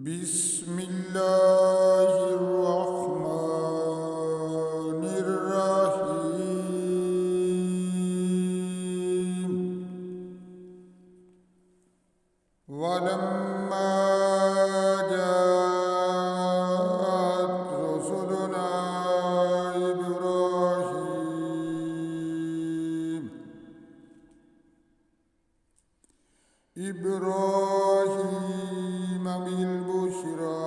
بسم الله الرحمن الرحيم. ولما جاءت رسلنا إبراهيم بالبشرى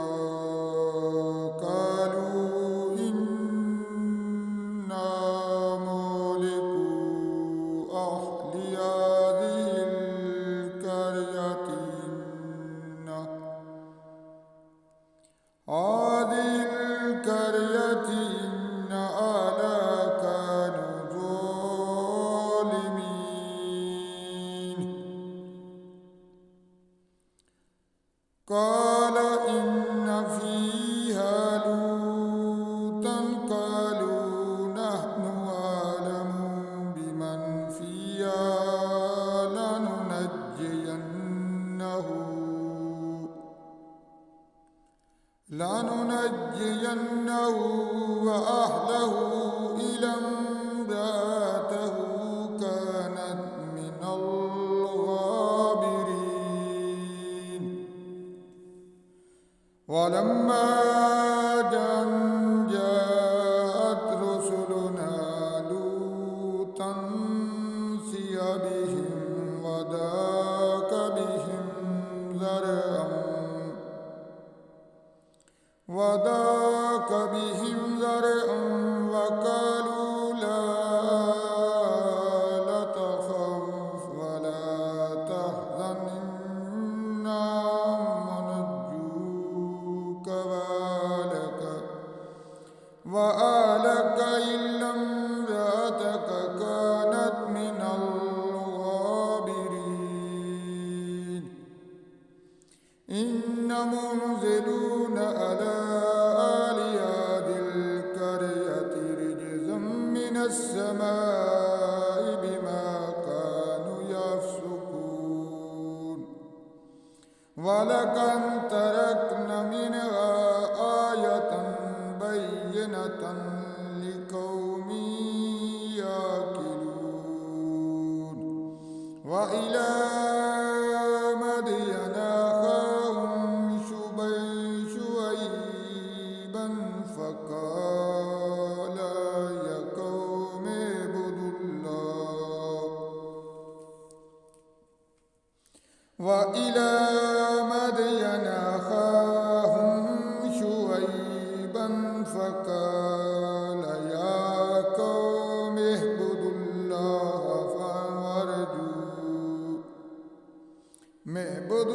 قالوا إنا مهلكو أهل هذه القرية إن أهلها كانوا ظالمين. قال إن فيها لوطا قالوا نحن أعلم بمن فيها لننجينه وأهله إلا امرأته كانت من الغابرين. ولما جاءت رسلنا لوطا سيء بهم وضاق بهم ذرعا وقالوا لا تخف ولا تحزن إنا منجوك وأهلك إلا امرأتك كانت من الغابرين. إن منزلون على آل هذه القرية رجزا من السماء بما كانوا يفسقون. ولقد تركنا منها آية بينة لقوم يعقلون. وإلى مدين أخاهم شعيبا فقال يا قوم اعبدوا الله. وإلى مدين أخاهم شعيبا فقال يا قوم اعبدوا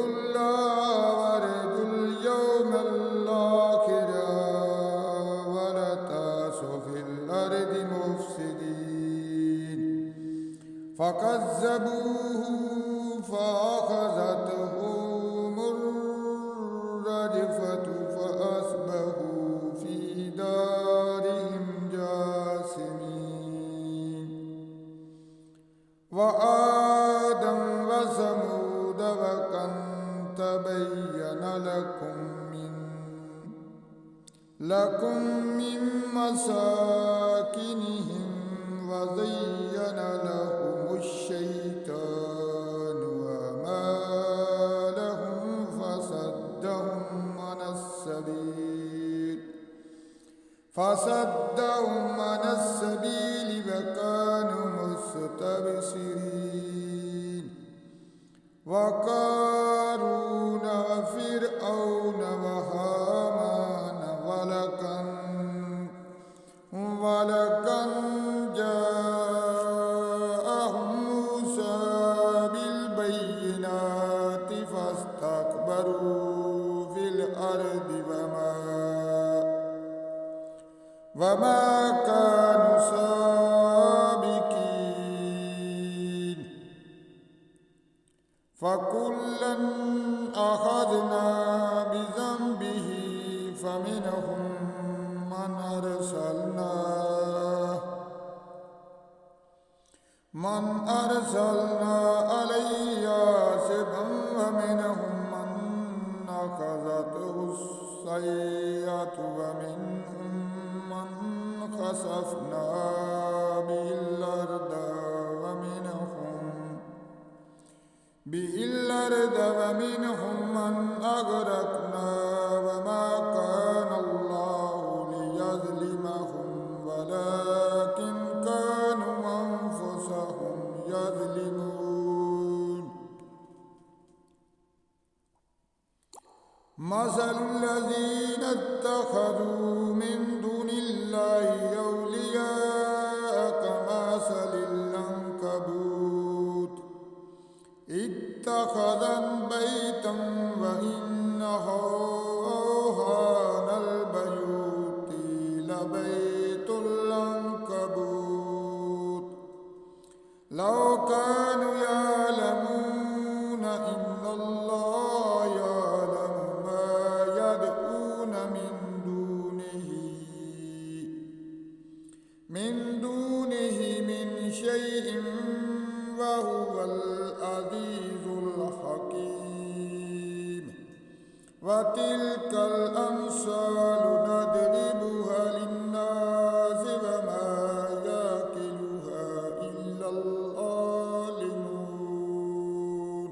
الله وارجوا اليوم الآخر ولا تعثوا في الأرض مفسدين. فكذبوه فأخذتهم الرجفة فأصبحوا في دارهم جاثمين. وعادا وثمود وقد تبين لكم من مساكنهم وزين لهم الشيطان أعمالهم فصدهم عن السبيل وكانوا مستبصرين. وقارون وفرعون وهامان ولقد جاءهم موسى بالبينات فاستكبروا في الأرض وما كانوا سابقين. فكلا أخذنا بذنبه فمنهم من أرسلنا عليه حاصبا ومنهم من أخذته السيئة ومنهم من خسفنا به الأرض ومنهم من أغرقنا وما كان الله ليظلمهم ولكن كانوا أنفسهم يظلمون مثل الذين اتخذوا من دون الله أولياء كمثل العنكبوت اتخذت بيتا وإن أوهن البيوت لبيت العنكبوت لو كانوا يعلمون إن الله يعلم ما يدعون من دونه من شيء وهو العزيز الحكيم وتلك الأمثال نضربها للناس وما يعقلها إلا العالمون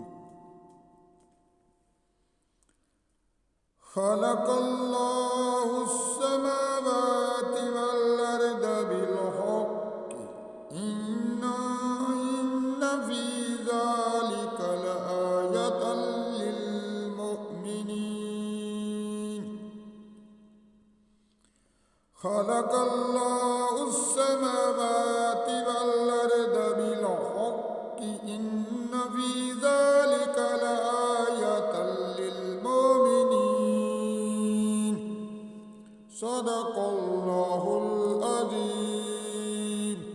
خلق الله السماوات والأرض بالحق إن في ذلك لآية للمؤمنين خلق الله السماوات والأرض بالحق إن في ذلك لآية للمؤمنين صدق الله